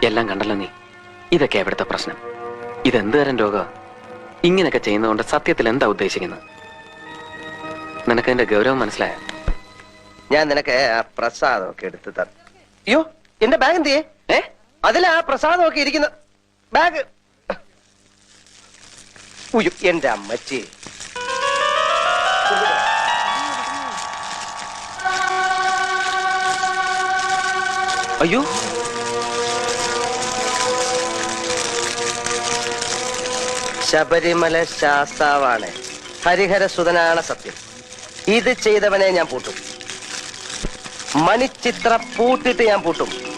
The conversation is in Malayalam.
എല്ലാം കണ്ടല്ലോ നീ. ഇതൊക്കെ എവിടുത്തെ പ്രശ്നം? ഇതെന്ത് തരം രോഗ? ഇങ്ങനെയൊക്കെ ചെയ്യുന്നതുകൊണ്ട് സത്യത്തിൽ എന്താ ഉദ്ദേശിക്കുന്നത്? നിനക്ക് എന്റെ ഗൗരവം മനസ്സിലായ? ഞാൻ നിനക്ക് ആ പ്രസാദമൊക്കെ എടുത്തു തരാം. അയ്യോ, എന്റെ ബാഗ് എന്ത് ചെയ്യേ? അതിലാ പ്രസാദമൊക്കെ ഇരിക്കുന്ന ബാഗ്. ഉയ്യോ, എന്റെ അമ്മച്ചി. അയ്യോ, ശബരിമല ശാസ്താവാണ്, ഹരിഹര സുതനാണ് സത്യം. ഇത് ചെയ്തവനെ ഞാൻ പൂട്ടും. മണിച്ചിത്ര പൂട്ടിട്ട് ഞാൻ പൂട്ടും.